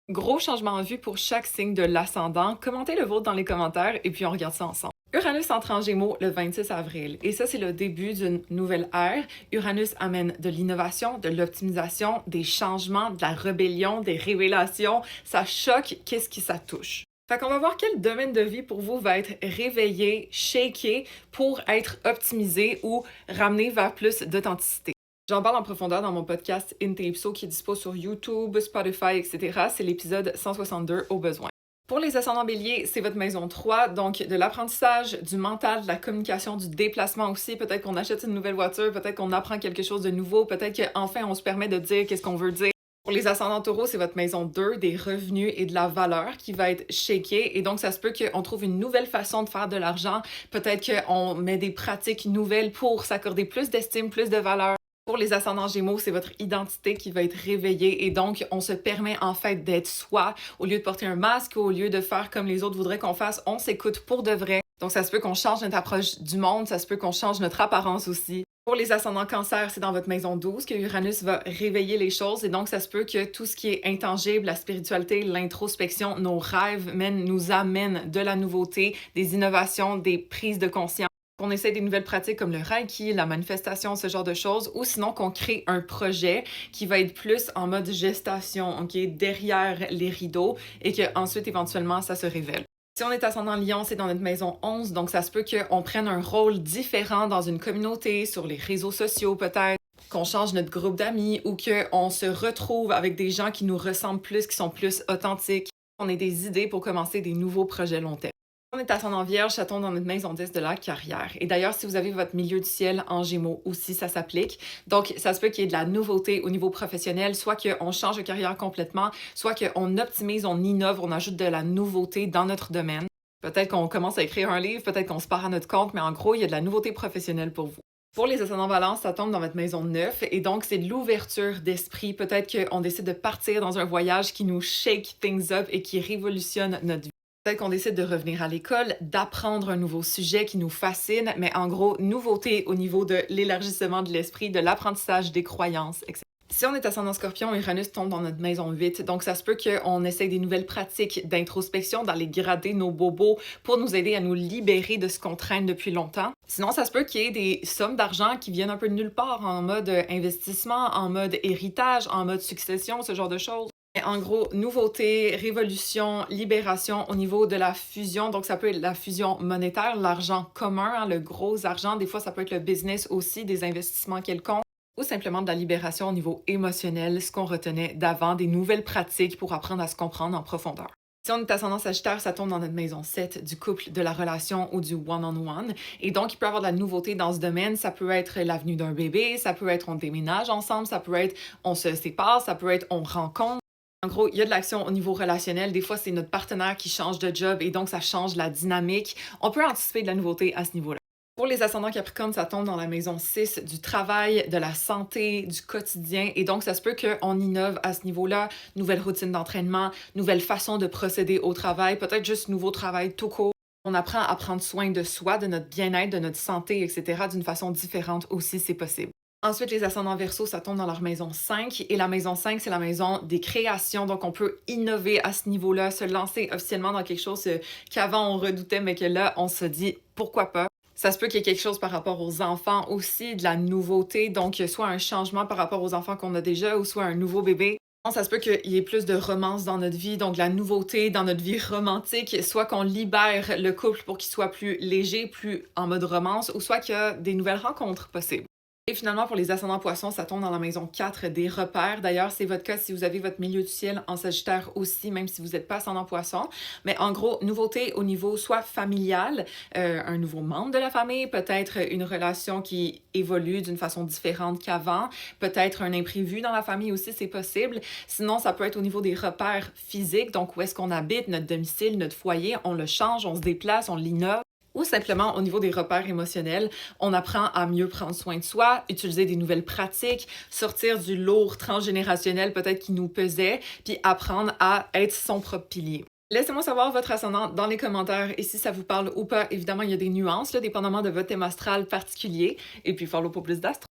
Gros changement en vue pour chaque signe de l'ascendant. Commentez le vôtre dans les commentaires et puis on regarde ça ensemble. Uranus entre en Gémeaux le 26 avril et ça c'est le début d'une nouvelle ère. Uranus amène de l'innovation, de l'optimisation, des changements, de la rébellion, des révélations. Ça choque, qu'est-ce qui ça touche. Fait qu'on va voir quel domaine de vie pour vous va être réveillé, shaké pour être optimisé ou ramené vers plus d'authenticité. J'en parle en profondeur dans mon podcast Intapso qui est dispo sur YouTube, Spotify, etc. C'est l'épisode 162 au besoin. Pour les ascendants béliers, c'est votre maison 3, donc de l'apprentissage, du mental, de la communication, du déplacement aussi. Peut-être qu'on achète une nouvelle voiture, peut-être qu'on apprend quelque chose de nouveau, peut-être qu'enfin on se permet de dire qu'est-ce qu'on veut dire. Pour les ascendants taureaux, c'est votre maison 2, des revenus et de la valeur qui va être shakée. Et donc, ça se peut qu'on trouve une nouvelle façon de faire de l'argent. Peut-être qu'on met des pratiques nouvelles pour s'accorder plus d'estime, plus de valeur. Pour les ascendants Gémeaux, c'est votre identité qui va être réveillée et donc on se permet en fait d'être soi. Au lieu de porter un masque, au lieu de faire comme les autres voudraient qu'on fasse, on s'écoute pour de vrai. Donc ça se peut qu'on change notre approche du monde, ça se peut qu'on change notre apparence aussi. Pour les ascendants Cancer, c'est dans votre maison 12 que Uranus va réveiller les choses et donc ça se peut que tout ce qui est intangible, la spiritualité, l'introspection, nos rêves nous amènent de la nouveauté, des innovations, des prises de conscience. Qu'on essaie des nouvelles pratiques comme le Reiki, la manifestation, ce genre de choses, ou sinon qu'on crée un projet qui va être plus en mode gestation, ok, derrière les rideaux, et qu'ensuite, éventuellement, ça se révèle. Si on est ascendant Lion, c'est dans notre maison 11, donc ça se peut qu'on prenne un rôle différent dans une communauté, sur les réseaux sociaux peut-être, qu'on change notre groupe d'amis, ou qu'on se retrouve avec des gens qui nous ressemblent plus, qui sont plus authentiques. On ait des idées pour commencer des nouveaux projets long terme. On est ascendant Vierge, ça tombe dans notre maison 10 de la carrière. Et d'ailleurs, si vous avez votre milieu du ciel en Gémeaux aussi, ça s'applique. Donc, ça se peut qu'il y ait de la nouveauté au niveau professionnel, soit qu'on change de carrière complètement, soit qu'on optimise, on innove, on ajoute de la nouveauté dans notre domaine. Peut-être qu'on commence à écrire un livre, peut-être qu'on se part à notre compte, mais en gros, il y a de la nouveauté professionnelle pour vous. Pour les ascendants Balance, ça tombe dans votre maison 9 et donc c'est de l'ouverture d'esprit. Peut-être qu'on décide de partir dans un voyage qui nous shake things up et qui révolutionne notre vie. Peut-être qu'on décide de revenir à l'école, d'apprendre un nouveau sujet qui nous fascine, mais en gros, nouveauté au niveau de l'élargissement de l'esprit, de l'apprentissage des croyances, etc. Si on est ascendant Scorpion, Uranus tombe dans notre maison 8, donc ça se peut qu'on essaye des nouvelles pratiques d'introspection, d'aller grader nos bobos pour nous aider à nous libérer de ce qu'on traîne depuis longtemps. Sinon, ça se peut qu'il y ait des sommes d'argent qui viennent un peu de nulle part en mode investissement, en mode héritage, en mode succession, ce genre de choses. En gros, nouveauté, révolution, libération au niveau de la fusion. Donc, ça peut être la fusion monétaire, l'argent commun, hein, le gros argent. Des fois, ça peut être le business aussi, des investissements quelconques. Ou simplement de la libération au niveau émotionnel, ce qu'on retenait d'avant, des nouvelles pratiques pour apprendre à se comprendre en profondeur. Si on est ascendant Sagittaire, ça tombe dans notre maison 7 du couple, de la relation ou du one-on-one. Et donc, il peut y avoir de la nouveauté dans ce domaine. Ça peut être l'avenue d'un bébé, ça peut être on déménage ensemble, ça peut être on se sépare, ça peut être on rencontre. En gros, il y a de l'action au niveau relationnel. Des fois, c'est notre partenaire qui change de job et donc ça change la dynamique. On peut anticiper de la nouveauté à ce niveau-là. Pour les ascendants Capricorne, ça tombe dans la maison 6 du travail, de la santé, du quotidien. Et donc, ça se peut qu'on innove à ce niveau-là. Nouvelle routine d'entraînement, nouvelle façon de procéder au travail, peut-être juste nouveau travail tout court. On apprend à prendre soin de soi, de notre bien-être, de notre santé, etc. d'une façon différente aussi, c'est possible. Ensuite, les ascendants Verseau, ça tombe dans leur maison 5. Et la maison 5, c'est la maison des créations. Donc, on peut innover à ce niveau-là, se lancer officiellement dans quelque chose qu'avant on redoutait, mais que là, on se dit pourquoi pas. Ça se peut qu'il y ait quelque chose par rapport aux enfants aussi, de la nouveauté. Donc, soit un changement par rapport aux enfants qu'on a déjà ou soit un nouveau bébé. Ça se peut qu'il y ait plus de romance dans notre vie, donc de la nouveauté dans notre vie romantique, soit qu'on libère le couple pour qu'il soit plus léger, plus en mode romance, ou soit qu'il y a des nouvelles rencontres possibles. Et finalement, pour les ascendants poissons, ça tombe dans la maison 4 des repères. D'ailleurs, c'est votre cas si vous avez votre milieu du ciel en Sagittaire aussi, même si vous n'êtes pas ascendant poisson. Mais en gros, nouveauté au niveau soit familial, un nouveau membre de la famille, peut-être une relation qui évolue d'une façon différente qu'avant, peut-être un imprévu dans la famille aussi, c'est possible. Sinon, ça peut être au niveau des repères physiques, donc où est-ce qu'on habite, notre domicile, notre foyer, on le change, on se déplace, on l'innove. Ou simplement au niveau des repères émotionnels, on apprend à mieux prendre soin de soi, utiliser des nouvelles pratiques, sortir du lourd transgénérationnel peut-être qui nous pesait, puis apprendre à être son propre pilier. Laissez-moi savoir votre ascendant dans les commentaires et si ça vous parle ou pas. Évidemment, il y a des nuances, là, dépendamment de votre thème astral particulier. Et puis, follow pour plus d'astres.